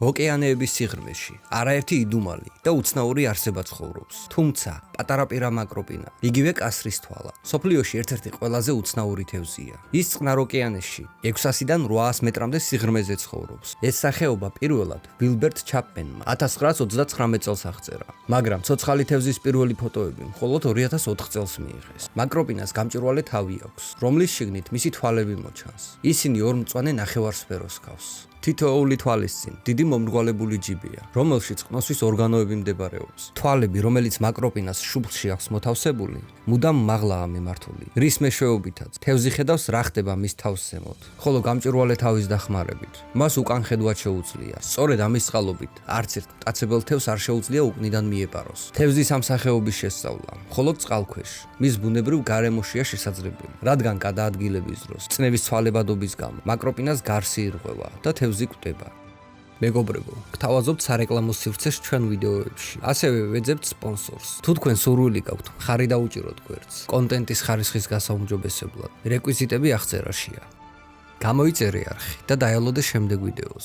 ოკეანეების სიღრმეში არაერთი იდუმალი და უცნაური არსება ცხოვრობს. თუმცა პატარა პირა მაკროპინა, იგივე კასრის თვალა, სოფლიოში ერთ-ერთი ყველაზე უცნაური თევზია. ის წყნარ ოკეანეში 600-დან 800 მეტრამდე სიღრმეზე ცხოვრობს. ეს სახეობა პირველად ვილბერტ ჩაპმენმა 1929 წელს აღწერა, მაგრამ ცოცხალი თევზის პირველი ფოტოები მხოლოდ 2004 წელს მიიღეს. მაკროპინას გამჭვირვალე თავი აქვს, რომლის შიგნით მისი თვალები მოჩანს. ისინი ორმწვანე ნახევარსფეროს ჰგავს. თითოეული თვალის წინ დიდი მომრგვალებული ჯიბია, რომელშიც ყნოსვის ორგანოები მდებარეობს. თვალები, რომელიც მაკროპინას შუბლში აქვს მოთავსებული, მუდამ მაღლაა მიმართული. რის მეშვეობითაც თევზი ხედავს რა ხდება მის თავს ზემოთ, ხოლო გამჭვირვალე თავის დახმარებით მას უკან ხედვა შეუძლია. სწორედ ამის წყალობით არც ერთ მტაცებელ თევზს არ შეუძლია უკნიდან მიეპაროს. თევზის ამ სახეობის შესწავლა მხოლოდ წყალქვეშ, მის ბუნებრივ გარემოშია შესაძლებელი, რადგან გადაადგილების დროს წნევის ცვალებადობის გამო მაკროპინას გარსი ირღვევა და თევზი კვდება. მეგობრებო, გთავაზობთ სარეკლამო სივრცეს ჩვენ ვიდეოებში. ასევე ვეძებთ სპონსორს. თუ თქვენ სურვილი გაქვთ, მხარი დაუჭიროთ გვერდს. კონტენტის ხარისხის გასაუმჯობესებლად რეკვიზიტები აღწერაშია. გამოიწერე არხი და დაელოდე შემდეგ ვიდეოს.